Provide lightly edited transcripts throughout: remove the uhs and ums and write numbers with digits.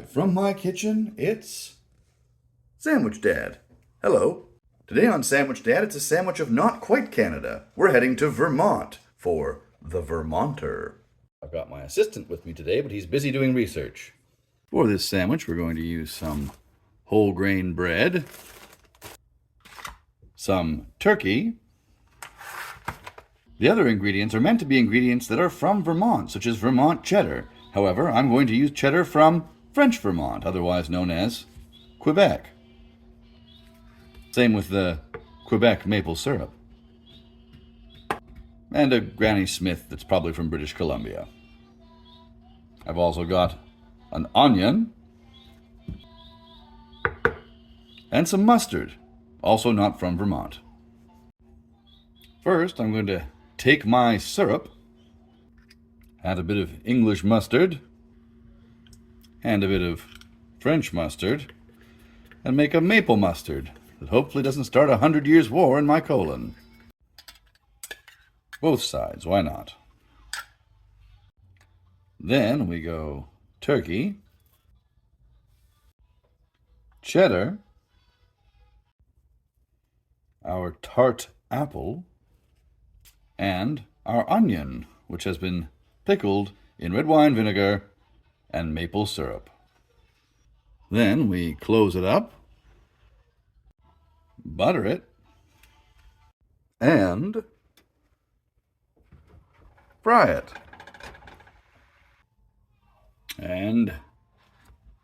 Live from my kitchen, it's Sandwich Dad. Hello. Today on Sandwich Dad, it's a sandwich of not quite Canada. We're heading to Vermont for the Vermonter. I've got my assistant with me today, but he's busy doing research. For this sandwich, we're going to use some whole grain bread, some turkey. The other ingredients are meant to be ingredients that are from Vermont, such as Vermont cheddar. However, I'm going to use cheddar from French Vermont, otherwise known as Quebec. Same with the Quebec maple syrup. And a Granny Smith that's probably from British Columbia. I've also got an onion and some mustard, also not from Vermont. First, I'm going to take my syrup, add a bit of English mustard, and a bit of French mustard, and make a maple mustard that hopefully doesn't start a 100 years war in my colon. Both sides, why not? Then we go turkey, cheddar, our tart apple, and our onion, which has been pickled in red wine vinegar and maple syrup. Then we close it up, butter it, and fry it. And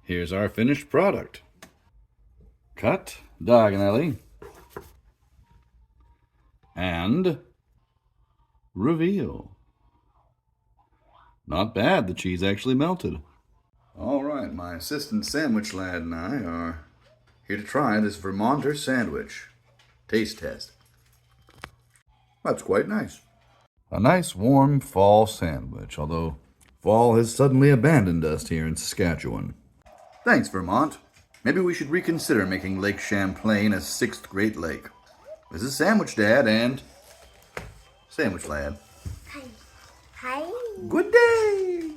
here's our finished product. Cut diagonally and reveal. Not bad, the cheese actually melted. All right, my assistant sandwich lad and I are here to try this Vermonter sandwich. Taste test. That's quite nice. A nice warm fall sandwich, although fall has suddenly abandoned us here in Saskatchewan. Thanks, Vermont. Maybe we should reconsider making Lake Champlain a sixth Great Lake. This is Sandwich Dad and Sandwich Lad. Hi. Hi. Good day!